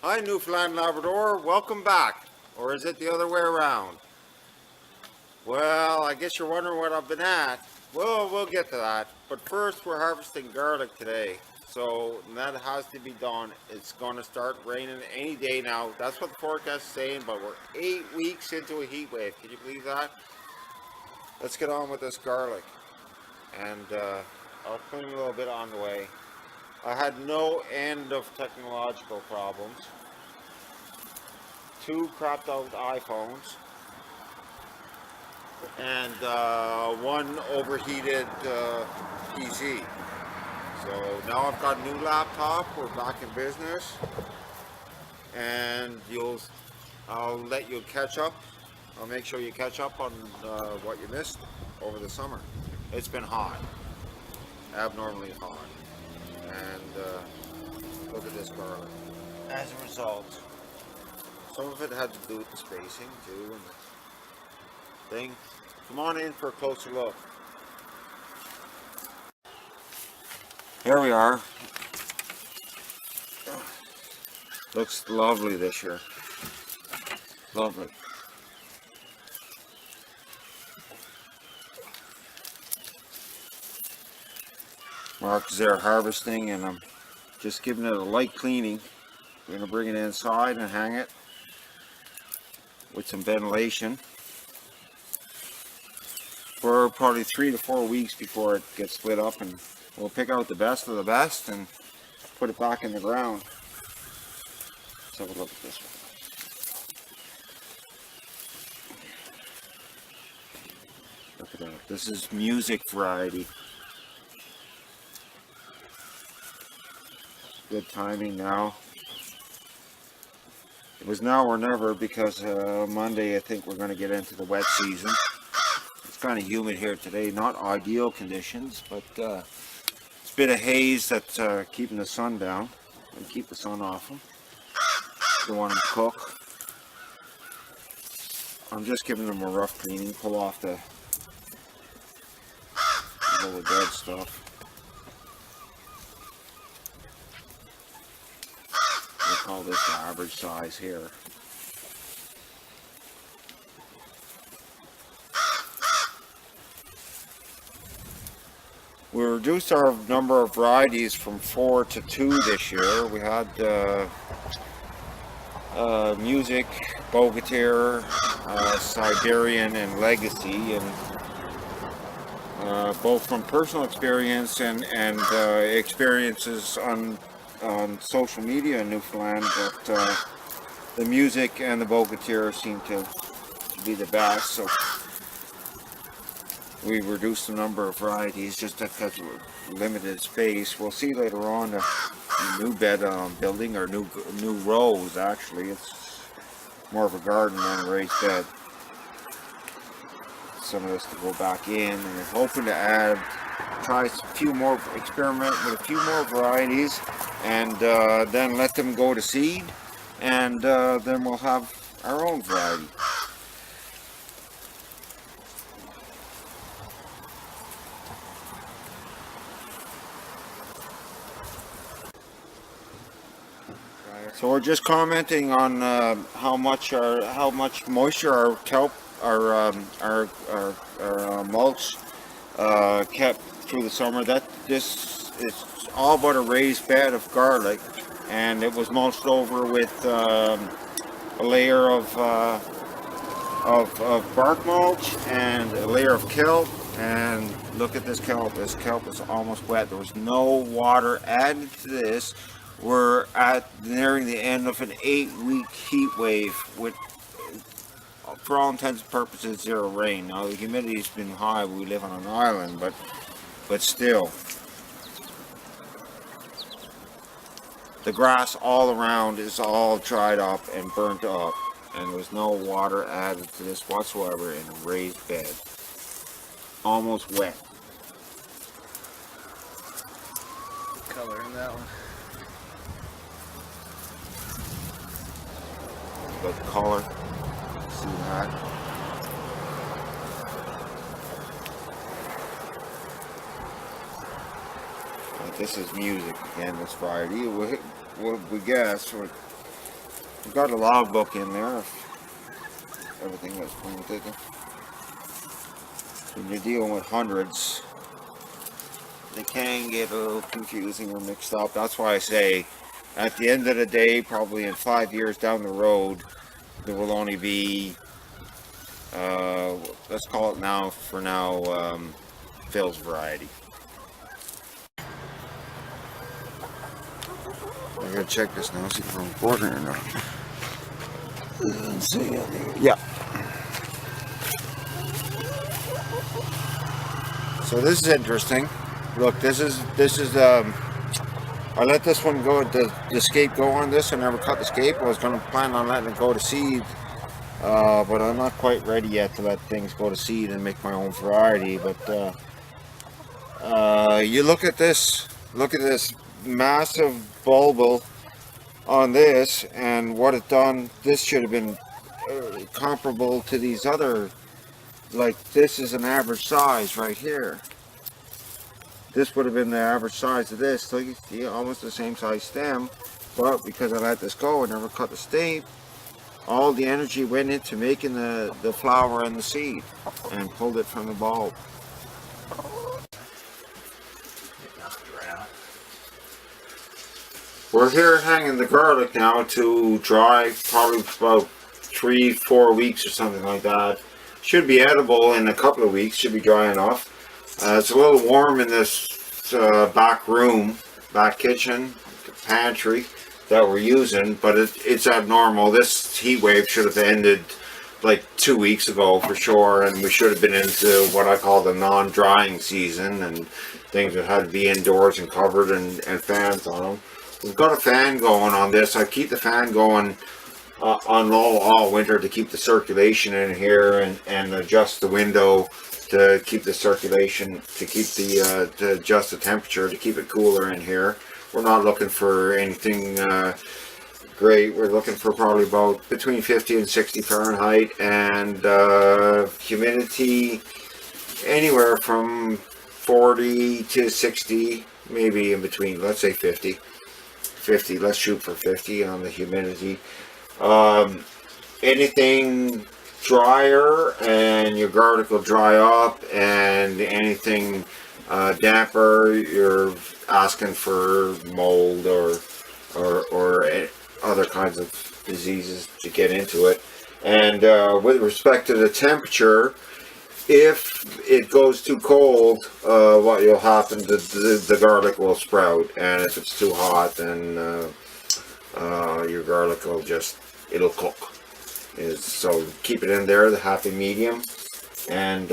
Hi Newfoundland Labrador, welcome back. Or is it the other way around? Well, I guess you're wondering what I've been at. Well, we'll get to that. But first we're harvesting garlic today. So that has to be done. It's going to start raining any day now. That's what the forecast is saying, but we're 8 weeks into a heat wave. Can you believe that? Let's get on with this garlic. And I'll clean a little bit on the way. I had no end of technological problems. 2 crapped out iPhones. And 1 overheated PC. So now I've got a new laptop. We're back in business. And I'll let you catch up. I'll make sure you catch up on what you missed over the summer. It's been hot. Abnormally hot. And look at this garlic. As a result, some of it had to do with the spacing too and the thing. Come on in for a closer look. Here we are. Looks lovely this year. Lovely. Mark is there harvesting, and I'm just giving it a light cleaning. We're going to bring it inside and hang it with some ventilation for probably 3 to 4 weeks before it gets split up, and we'll pick out the best of the best and put it back in the ground. Let's have a look at this one. Look at that. This is music variety. Good timing now. It was now or never because Monday I think we're going to get into the wet season. It's kind of humid here today, not ideal conditions, but it's a bit of haze that's keeping the sun down and keep the sun off them. Don't want them to cook. I'm just giving them a rough cleaning, pull off the little dead stuff. Call this the average size here. We reduced our number of varieties from 4 to 2 this year. We had Music, Bogatir, Siberian, and Legacy, and both from personal experience and experiences on social media in Newfoundland, that the Music and the Bogatir seem to be the best. So we reduced the number of varieties just because of limited space. We'll see later on the new bed building, or new rows. Actually, it's more of a garden than a raised bed. Some of this to go back in, and we're hoping to try a few more, experiment with a few more varieties, and then let them go to seed, and then we'll have our own variety. So we're just commenting on how much moisture our kelp, our mulch kept through the summer. This is all but a raised bed of garlic, and it was mulched over with a layer of bark mulch and a layer of kelp. And look at this kelp. This kelp is almost wet. There was no water added to this. We're nearing the end of an 8-week heat wave with, for all intents and purposes, 0 rain. Now the humidity's been high. We live on an island, but still, the grass all around is all dried up and burnt up, and there's no water added to this whatsoever in a raised bed. Almost wet. Color in that one. But the color, see that? This is music again, this variety. We guess we've got a logbook in there. If everything was planted. When you're dealing with hundreds, they can get a little confusing or mixed up. That's why I say, at the end of the day, probably in 5 years down the road, there will only be, let's call it now, for now, Phil's variety. I gotta check this now, see if I'm recording or not. Let's see. Yeah. So this is interesting. Look, this is I let this one go, the scape go on this. I never cut the scape. I was going to plan on letting it go to seed, but I'm not quite ready yet to let things go to seed and make my own variety. But you look at this massive bulb on this, and what it done. This should have been comparable to these other. Like, this is an average size right here. This would have been the average size of this. So you see almost the same size stem, but because I let this go, I never cut the stem. All the energy went into making the flower and the seed, and pulled it from the bulb. We're here hanging the garlic now to dry, probably about 3-4 weeks or something like that. Should be edible in a couple of weeks, should be dry enough. It's a little warm in this back room, back kitchen, pantry that we're using, but it's abnormal. This heat wave should have ended like 2 weeks ago for sure, and we should have been into what I call the non-drying season, and things that had to be indoors and covered and fans on them. We've got a fan going on this. I keep the fan going on low all winter to keep the circulation in here, and adjust the window to keep the circulation, to keep the to adjust the temperature to keep it cooler in here. We're not looking for anything great. We're looking for probably about between 50 and 60 Fahrenheit, and humidity anywhere from 40 to 60, maybe in between. Let's say 50. Let's shoot for 50 on the humidity. Anything drier and your garlic will dry up, and anything damper, you're asking for mold or other kinds of diseases to get into it. And with respect to the temperature, if it goes too cold, what will happen, the garlic will sprout, and if it's too hot, then your garlic will it'll cook. So keep it in there, the happy medium, and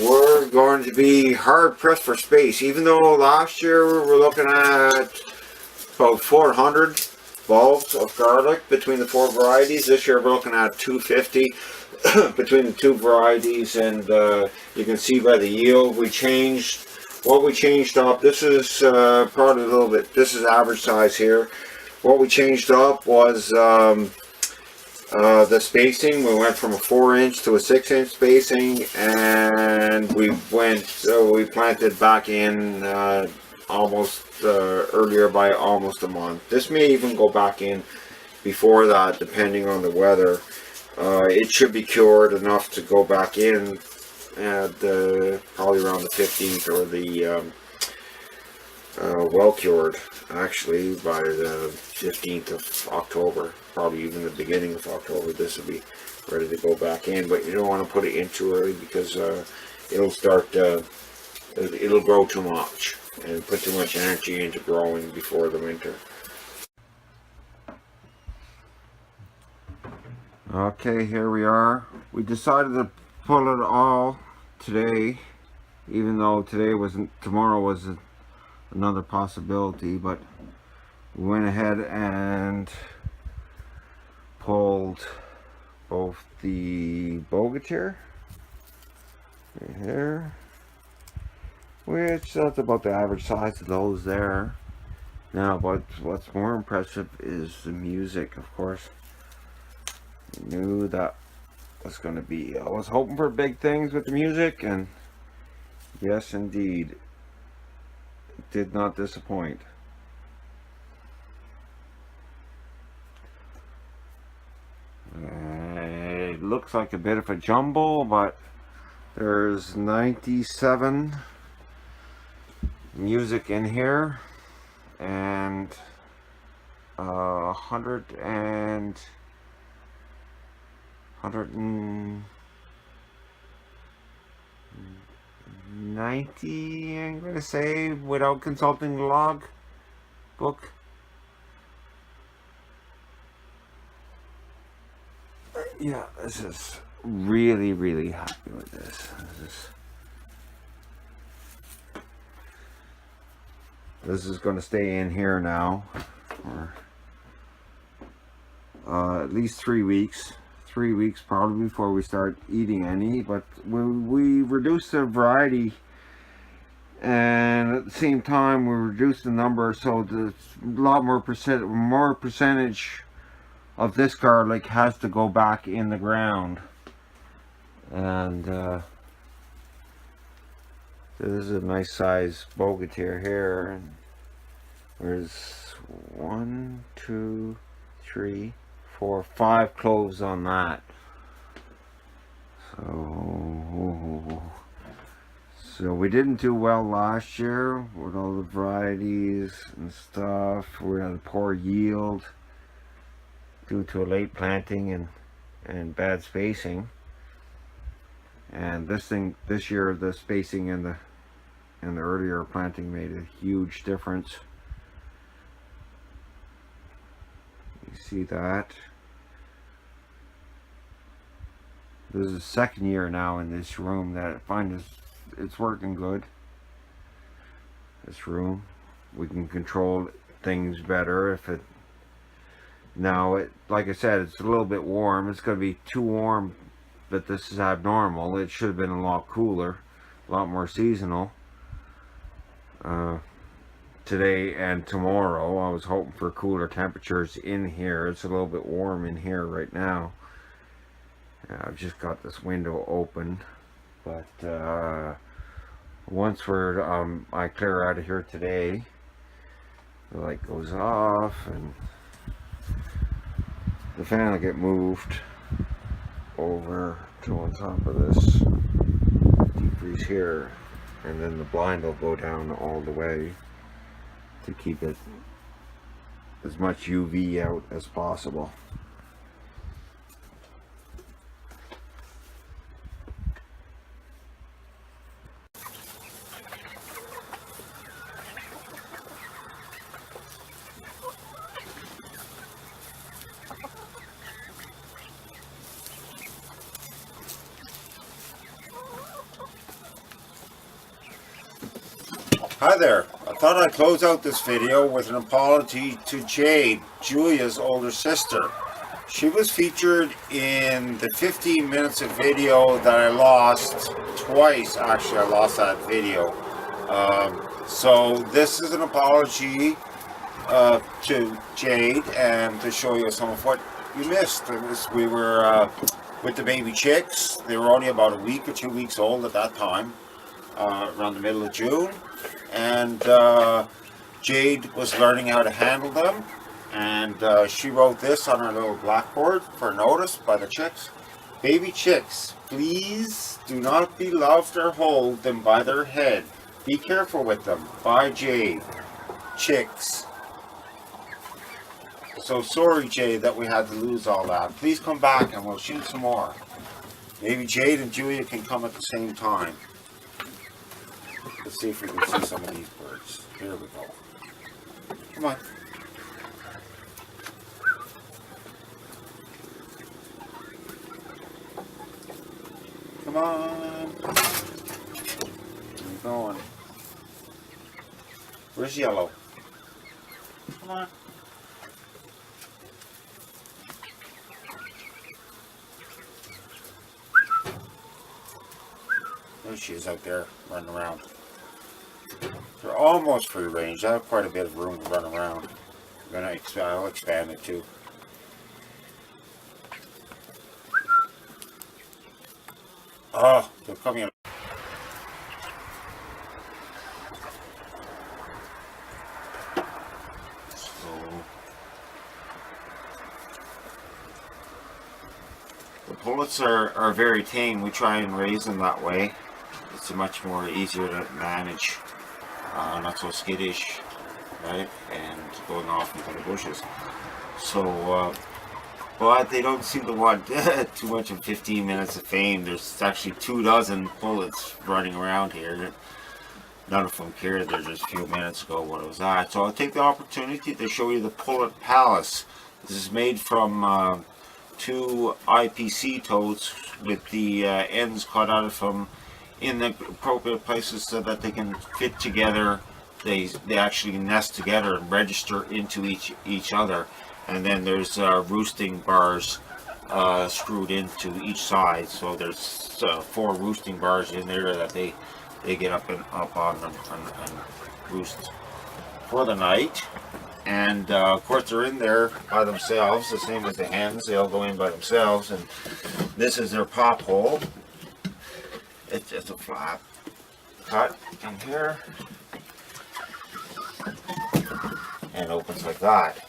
we're going to be hard pressed for space. Even though last year we were looking at about 400 bulbs of garlic between the 4 varieties, this year we're looking at 250 between the 2 varieties, and you can see by the yield we changed. What we changed up, this is probably a little bit, this is average size here. What we changed up was the spacing. We went from a 4-inch to a 6-inch spacing, and we planted back in almost earlier by almost a month. This may even go back in before that, depending on the weather. It should be cured enough to go back in at probably around the 15th, or the well cured actually by the 15th of October, probably even the beginning of October. This will be ready to go back in, but you don't want to put it in too early, because it'll start it'll grow too much and put too much energy into growing before the winter. Okay, here we are. We decided to pull it all today, even though tomorrow was another possibility, but we went ahead and pulled both the bogatir right here, which that's about the average size of those there. Now, but what's more impressive is the music, of course. I knew that was going to be, I was hoping for big things with the music, and yes indeed, did not disappoint. It looks like a bit of a jumble, but there's 97 music in here, and 190, I'm gonna say, without consulting the log book. Yeah, this is really happy with this. This is going to stay in here now for at least 3 weeks. 3 weeks probably before we start eating any, but we reduce the variety, and at the same time we reduce the number, so there's a lot more percentage of this garlic has to go back in the ground. And this is a nice size bogatir here, and there's 1, 2, 3, 4, 5 cloves on that. So we didn't do well last year with all the varieties and stuff. We had a poor yield due to a late planting and bad spacing. And this year, the spacing and the earlier planting made a huge difference. You see that? This is the second year now in this room that I find it's working good. This room, we can control things better if it. Now, like I said, it's a little bit warm. It's going to be too warm, but this is abnormal. It should have been a lot cooler, a lot more seasonal. Today and tomorrow, I was hoping for cooler temperatures in here. It's a little bit warm in here right now. I've just got this window open, but once I clear out of here today, the light goes off and the fan will get moved over to on top of this deep freeze here, and then the blind will go down all the way to keep it as much UV out as possible. Hi there. I thought I'd close out this video with an apology to Jayde, Julia's older sister. She was featured in the 15 minutes of video that I lost twice. Actually, I lost that video. So this is an apology to Jayde, and to show you some of what you missed. We were with the baby chicks. They were only about a week or 2 weeks old at that time, around the middle of June. And Jayde was learning how to handle them, and she wrote this on her little blackboard for notice by the chicks. Baby chicks, please do not be loved or hold them by their head. Be careful with them. By Jayde. Chicks. So sorry, Jayde, that we had to lose all that. Please come back and we'll shoot some more. Maybe Jayde and Julia can come at the same time. Let's see if we can see some of these birds. Here we go. Come on. Come on. Where you going? Where's Yellow? Come on. There she is out there running around. They're almost free range. I have quite a bit of room to run around. I'll expand it too. Oh, they're coming in. pullets are very tame. We try and raise them that way. It's much more easier to manage. Not so skittish, right? And going off into the bushes. So, but they don't seem to want too much of 15 minutes of fame. There's actually 24 pullets running around here. None of them cared. There just a few minutes ago what it was at. So I'll take the opportunity to show you the Pullet Palace. This is made from 2 IPC toads with the ends cut out from in the appropriate places so that they can fit together. They actually nest together and register into each other. And then there's roosting bars screwed into each side. So there's 4 roosting bars in there that they get up on them and roost for the night. And of course they're in there by themselves, the same as the hens. They all go in by themselves. And this is their pop hole. It's just a flap cut in here and opens like that.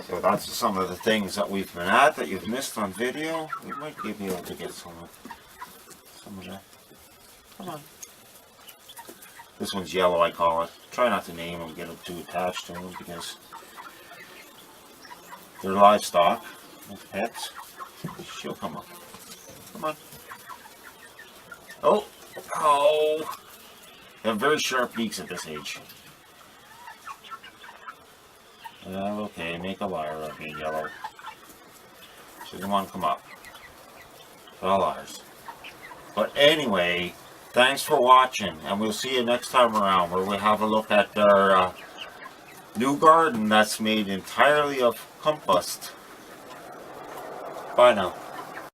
So that's some of the things that we've been at that you've missed on video. We might be able to get some of that. Come on. This one's yellow, I call it. Try not to name them, get them too attached to them because they're livestock, like pets. She'll come up. Come on. Oh! Oh! They have very sharp beaks at this age. Well, okay, make a liar of being yellow. She doesn't want to come up. All liars. But anyway, thanks for watching, and we'll see you next time around where we have a look at our new garden that's made entirely of compost. Bye now.